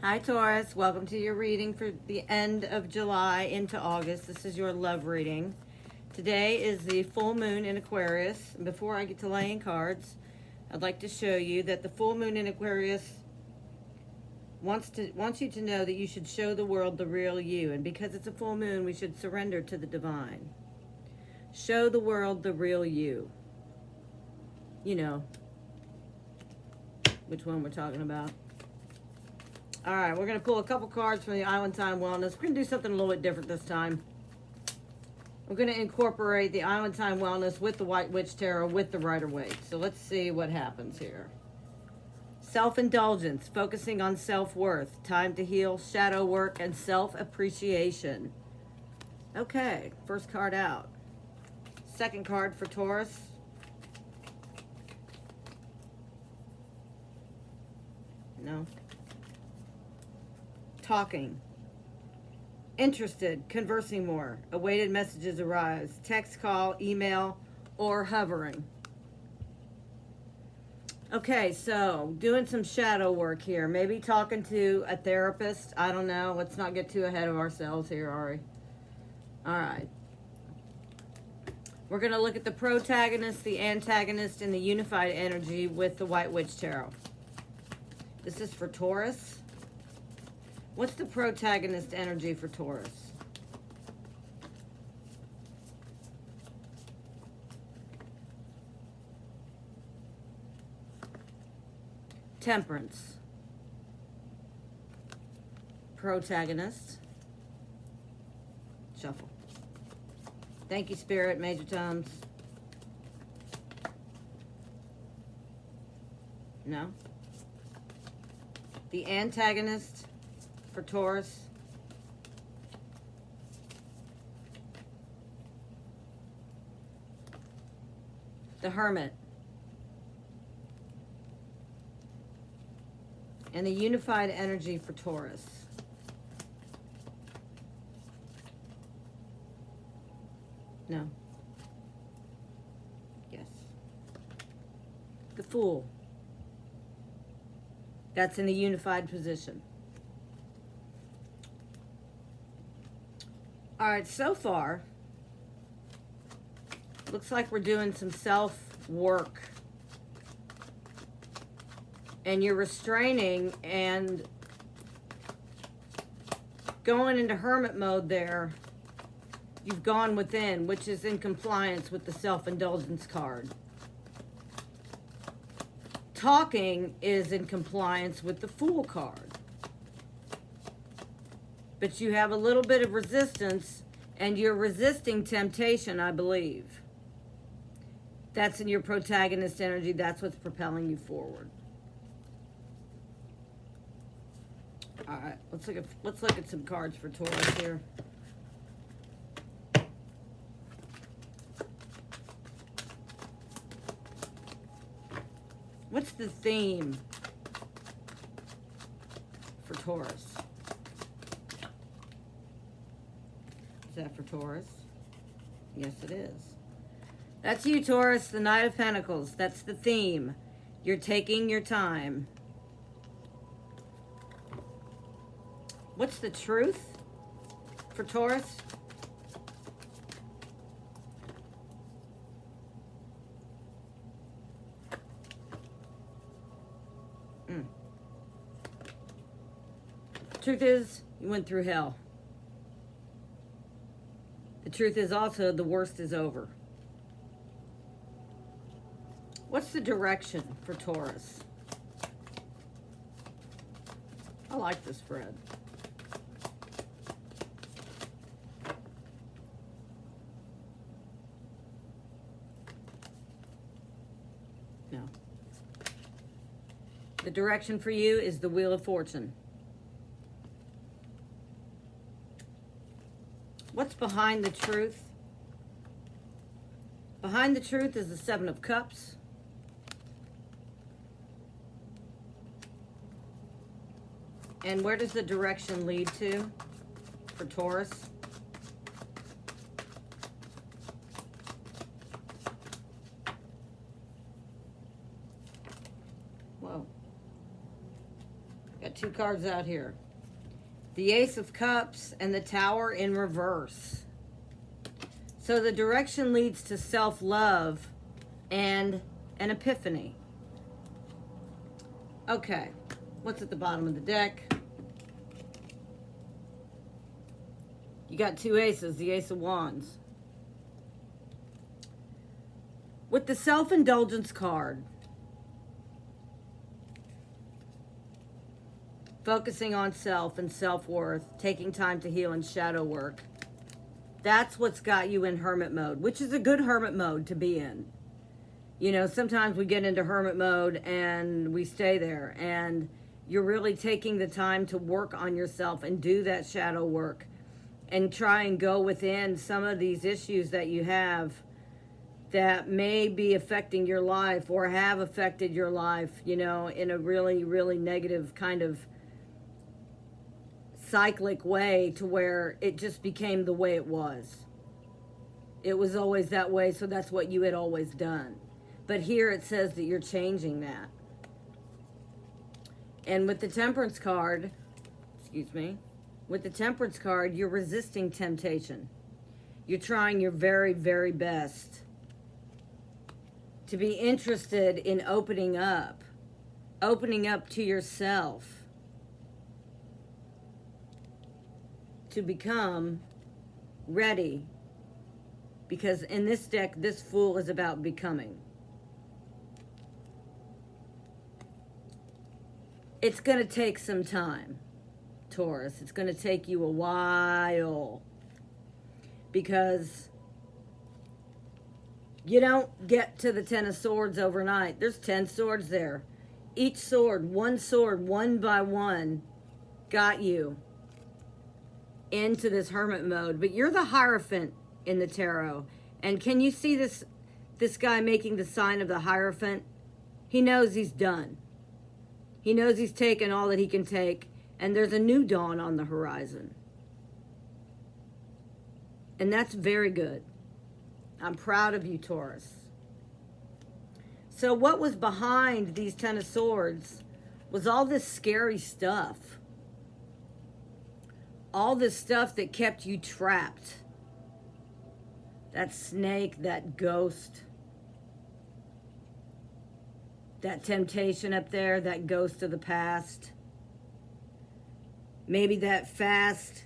Hi Taurus, welcome to your reading for the end of July into August. This is your love reading. Today is the full moon in Aquarius. And before I get to laying cards, I'd like to show you that the full moon in Aquarius wants you to know that you should show the world the real you. And because it's a full moon, we should surrender to the divine. Show the world the real you. You know which one we're talking about. All right, we're going to pull a couple cards from the Island Time Wellness. We're going to do something a little bit different this time. We're going to incorporate the Island Time Wellness with the White Witch Tarot with the Rider-Waite. So let's see what happens here. Self-indulgence, focusing on self-worth, time to heal, shadow work, and self-appreciation. Okay, first card out. Second card for Taurus. No. Talking. Interested, conversing more. Awaited messages arise. Text, call, email, or hovering. Okay, so doing some shadow work here. Maybe talking to a therapist. I don't know. Let's not get too ahead of ourselves here, Ari. All right. We're going to look at the protagonist, the antagonist, and the unified energy with the White Witch Tarot. This is for Taurus. What's the protagonist energy for Taurus? Temperance. Protagonist. Shuffle. Thank you, Spirit, Major Toms. No. The antagonist for Taurus. The Hermit. And the unified energy for Taurus. No. Yes. The Fool. That's in the unified position. All right, so far, looks like we're doing some self-work. And you're restraining and going into hermit mode there. You've gone within, which is in compliance with the self-indulgence card. Talking is in compliance with the Fool card. But you have a little bit of resistance, and you're resisting temptation, I believe. That's in your protagonist energy. That's what's propelling you forward. All right, let's look at some cards for Taurus here. What's the theme for Taurus? Is that for Taurus? Yes, it is. That's you, Taurus, the Knight of Pentacles. That's the theme. You're taking your time. What's the truth for Taurus? Truth is, you went through hell. The truth is also the worst is over. What's the direction for Taurus? I like this spread. No. The direction for you is the Wheel of Fortune. What's behind the truth? Behind the truth is the Seven of Cups. And where does the direction lead to for Taurus? Got two cards out here. The Ace of Cups and the Tower in reverse. So the direction leads to self-love and an epiphany. Okay, what's at the bottom of the deck? You got two aces, the Ace of Wands. With the self-indulgence card, focusing on self and self-worth, taking time to heal and shadow work. That's what's got you in hermit mode, which is a good hermit mode to be in. You know, sometimes we get into hermit mode and we stay there, and you're really taking the time to work on yourself and do that shadow work and try and go within some of these issues that you have that may be affecting your life or have affected your life, you know, in a really, really negative kind of cyclic way, to where it just became the way it was. It was always that way, so that's what you had always done. But here it says that you're changing that. And with the Temperance card, with the Temperance card, you're resisting temptation. You're trying your very, very best to be interested in opening up to yourself, to become ready. Because in this deck, this Fool is about becoming. It's going to take some time, Taurus. It's going to take you a while, because you don't get to the Ten of Swords overnight. There's 10 swords there. Each sword, one by one, got you into this hermit mode. But you're the Hierophant in the tarot. And can you see this guy making the sign of the Hierophant? He knows he's done. He knows he's taken all that he can take, and there's a new dawn on the horizon. And that's very good. I'm proud of you, Taurus. So what was behind these Ten of Swords was all this scary stuff. All this stuff that kept you trapped. That snake, that ghost, that temptation up there, that ghost of the past. Maybe that fast,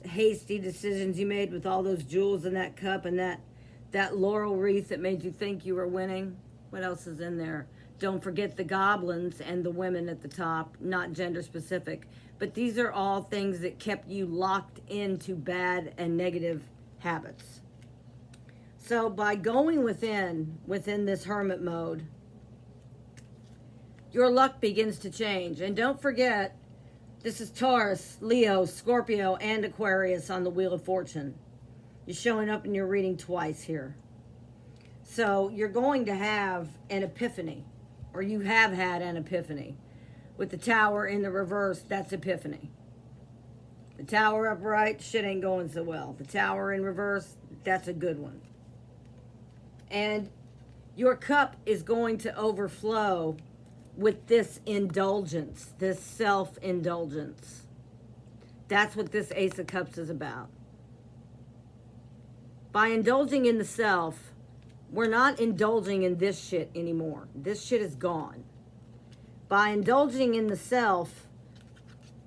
hasty decisions you made with all those jewels in that cup, and that laurel wreath that made you think you were winning. What else is in there? Don't forget the goblins and the women at the top, not gender specific. But these are all things that kept you locked into bad and negative habits. So by going within this hermit mode, your luck begins to change. And don't forget, this is Taurus, Leo, Scorpio, and Aquarius on the Wheel of Fortune. You're showing up in your reading twice here. So you're going to have an epiphany, or you have had an epiphany. With the Tower in the reverse, that's epiphany. The Tower upright, shit ain't going so well. The Tower in reverse, that's a good one. And your cup is going to overflow with this indulgence, this self-indulgence. That's what this Ace of Cups is about. By indulging in the self, we're not indulging in this shit anymore. This shit is gone. By indulging in the self,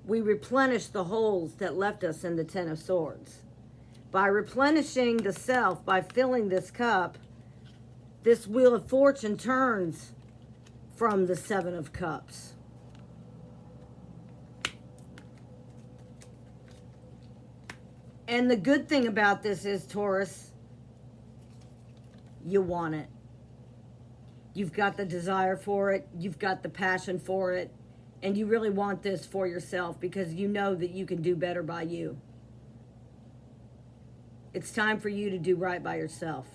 we replenish the holes that left us in the Ten of Swords. By replenishing the self, by filling this cup, this Wheel of Fortune turns from the Seven of Cups. And the good thing about this is, Taurus, you want it. You've got the desire for it. You've got the passion for it. And you really want this for yourself, because you know that you can do better by you. It's time for you to do right by yourself.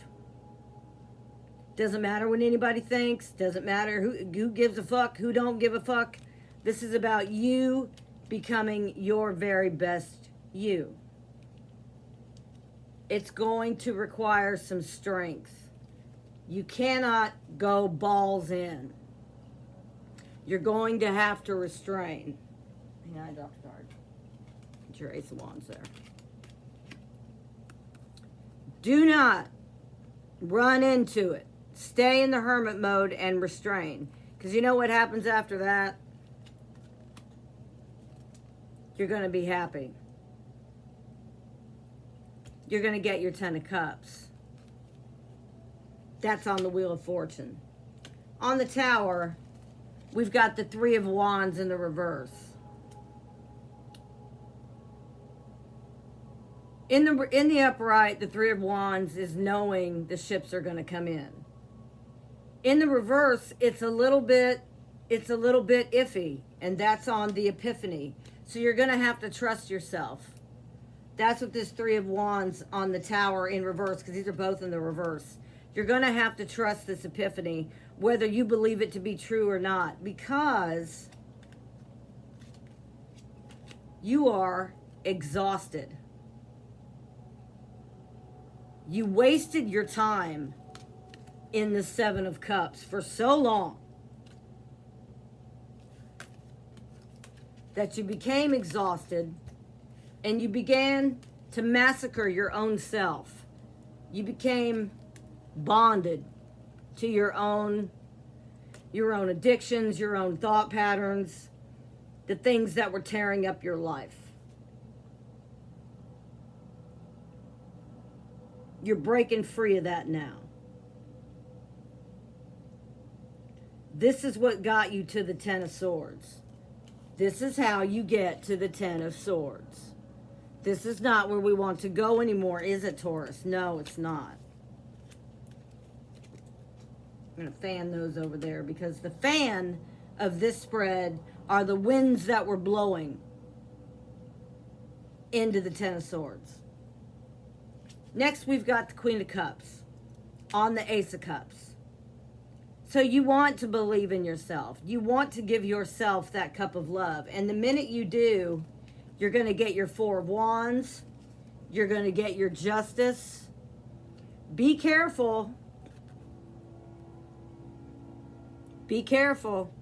Doesn't matter what anybody thinks. Doesn't matter who gives a fuck, who don't give a fuck. This is about you becoming your very best you. It's going to require some strength. You cannot go balls in. You're going to have to restrain. Yeah, I dropped a card. Get your Ace of Wands there. Do not run into it. Stay in the hermit mode and restrain. Because you know what happens after that? You're going to be happy. You're going to get your 10 of Cups. That's on the Wheel of Fortune. On the Tower, we've got the 3 of Wands in the reverse. In the upright, the 3 of Wands is knowing the ships are going to come in. In the reverse, it's a little bit iffy, and that's on the Epiphany. So you're going to have to trust yourself. That's what this 3 of Wands on the Tower in reverse, because these are both in the reverse. You're going to have to trust this Epiphany, whether you believe it to be true or not, because you are exhausted. You wasted your time in the 7 of Cups for so long that you became exhausted and you began to massacre your own self. You became bonded to your own addictions, your own thought patterns, the things that were tearing up your life. You're breaking free of that now. This is what got you to the 10 of Swords. This is how you get to the 10 of Swords. This is not where we want to go anymore, is it, Taurus? No, it's not. I'm going to fan those over there because the fan of this spread are the winds that were blowing into the 10 of Swords. Next, we've got the Queen of Cups on the Ace of Cups. So you want to believe in yourself. You want to give yourself that cup of love. And the minute you do, you're going to get your 4 of Wands. You're going to get your Justice. Be careful. Be careful.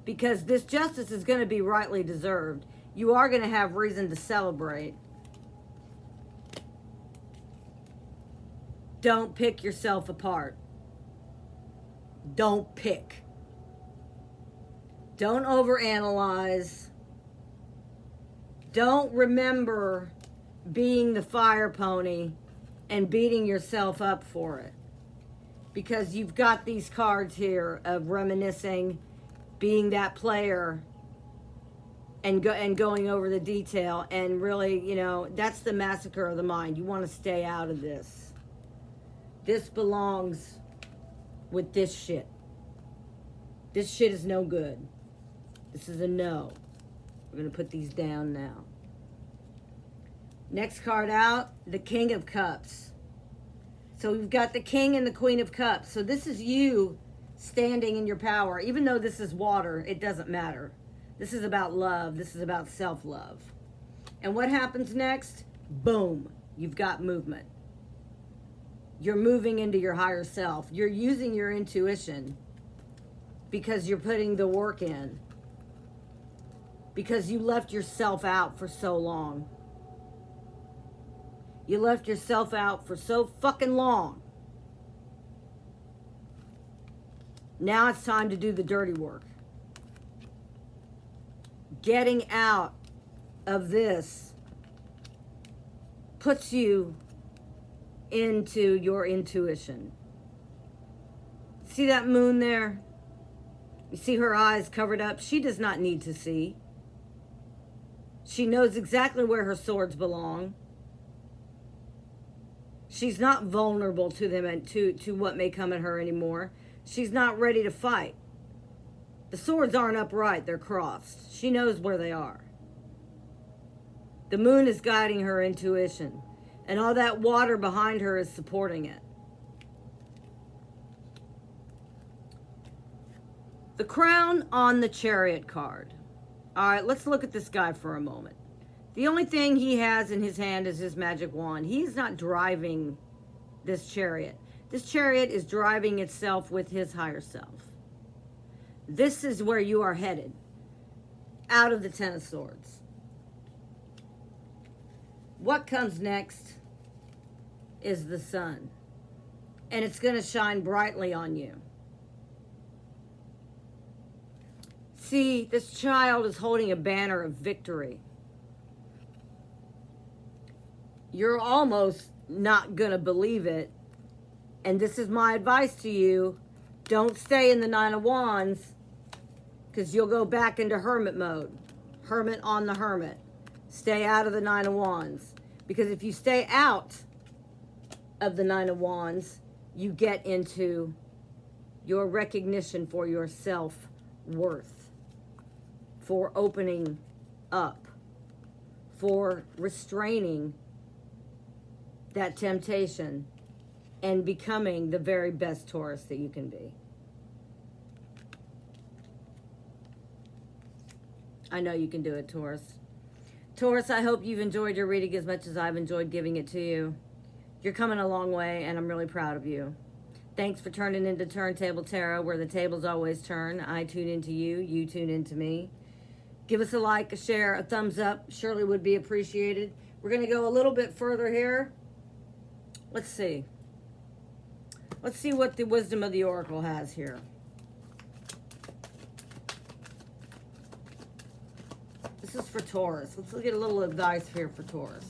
Because this justice is going to be rightly deserved. You are going to have reason to celebrate. Don't pick yourself apart. Don't pick. Don't overanalyze. Don't remember being the fire pony and beating yourself up for it. Because you've got these cards here of reminiscing, being that player, and going over the detail. And really, you know, that's the massacre of the mind. You want to stay out of this. This belongs with this shit. This shit is no good. This is a no. We're going to put these down now. Next card out, the King of Cups. So we've got the King and the Queen of Cups. So this is you standing in your power. Even though this is water, it doesn't matter. This is about love. This is about self-love. And what happens next? Boom. You've got movement. You're moving into your higher self. You're using your intuition because you're putting the work in. Because you left yourself out for so long. You left yourself out for so fucking long. Now it's time to do the dirty work. Getting out of this puts you into your intuition. See that moon there? You see her eyes covered up? She does not need to see. She knows exactly where her swords belong. She's not vulnerable to them and to what may come at her anymore. She's not ready to fight. The swords aren't upright, they're crossed. She knows where they are. The moon is guiding her intuition. And all that water behind her is supporting it. The crown on the Chariot card. All right, let's look at this guy for a moment. The only thing he has in his hand is his magic wand. He's not driving this chariot. This chariot is driving itself with his higher self. This is where you are headed. Out of the Ten of Swords. What comes next is the sun. And it's going to shine brightly on you. See, this child is holding a banner of victory. You're almost not going to believe it. And this is my advice to you. Don't stay in the Nine of Wands, because you'll go back into hermit mode. Hermit on the hermit. Stay out of the Nine of Wands. Because if you stay out of the Nine of Wands, you get into your recognition for your self-worth, for opening up, for restraining that temptation and becoming the very best Taurus that you can be. I know you can do it, Taurus. Taurus, I hope you've enjoyed your reading as much as I've enjoyed giving it to you. You're coming a long way, and I'm really proud of you. Thanks for turning into Turntable Tarot, where the tables always turn. I tune into you, you tune into me. Give us a like, a share, a thumbs up. Surely would be appreciated. We're going to go a little bit further here. Let's see. Let's see what the wisdom of the Oracle has here. This is for Taurus. Let's get a little advice here for Taurus.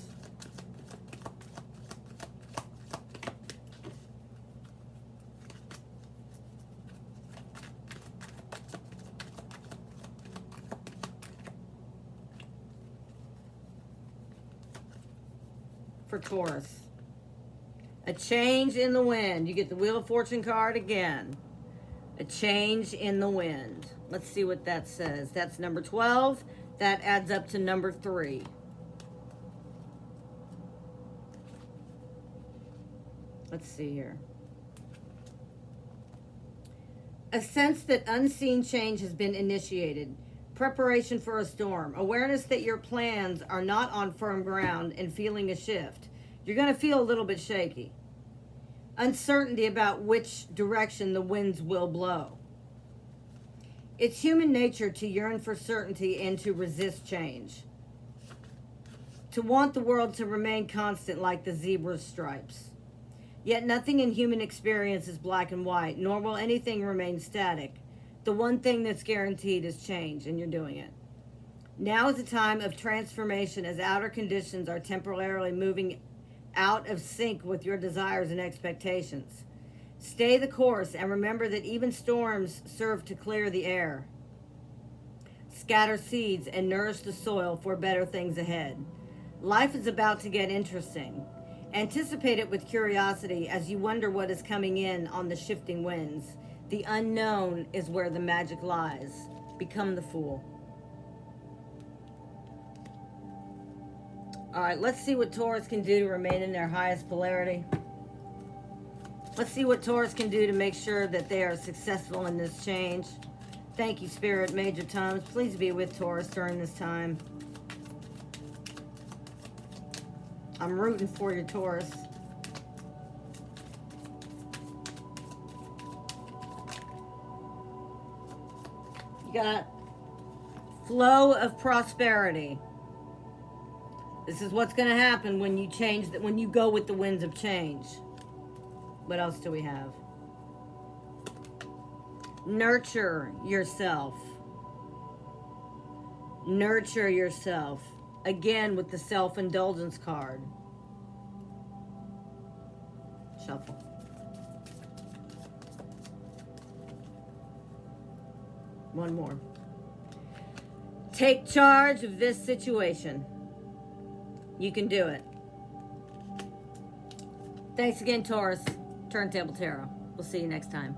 For Taurus. A change in the wind. You get the Wheel of Fortune card again. A change in the wind. Let's see what that says. That's number 12. That adds up to number 3. Let's see here. A sense that unseen change has been initiated. Preparation for a storm. Awareness that your plans are not on firm ground and feeling a shift. You're going to feel a little bit shaky. Uncertainty about which direction the winds will blow. It's human nature to yearn for certainty and to resist change. To want the world to remain constant like the zebra's stripes. Yet nothing in human experience is black and white, nor will anything remain static. The one thing that's guaranteed is change, and you're doing it. Now is a time of transformation as outer conditions are temporarily moving out of sync with your desires and expectations. Stay the course and remember that even storms serve to clear the air, scatter seeds, and nourish the soil for better things ahead. Life is about to get interesting. Anticipate it with curiosity as you wonder what is coming in on the shifting winds. The unknown is where the magic lies. Become the fool. All right, let's see what Taurus can do to remain in their highest polarity. Let's see what Taurus can do to make sure that they are successful in this change. Thank you, Spirit, Major Toms. Please be with Taurus during this time. I'm rooting for you, Taurus. You got flow of prosperity. This is what's going to happen when you change, when you go with the winds of change. What else do we have? Nurture yourself. Nurture yourself. Again with the self-indulgence card. Shuffle. One more. Take charge of this situation. You can do it. Thanks again, Taurus. Turntable Tarot. We'll see you next time.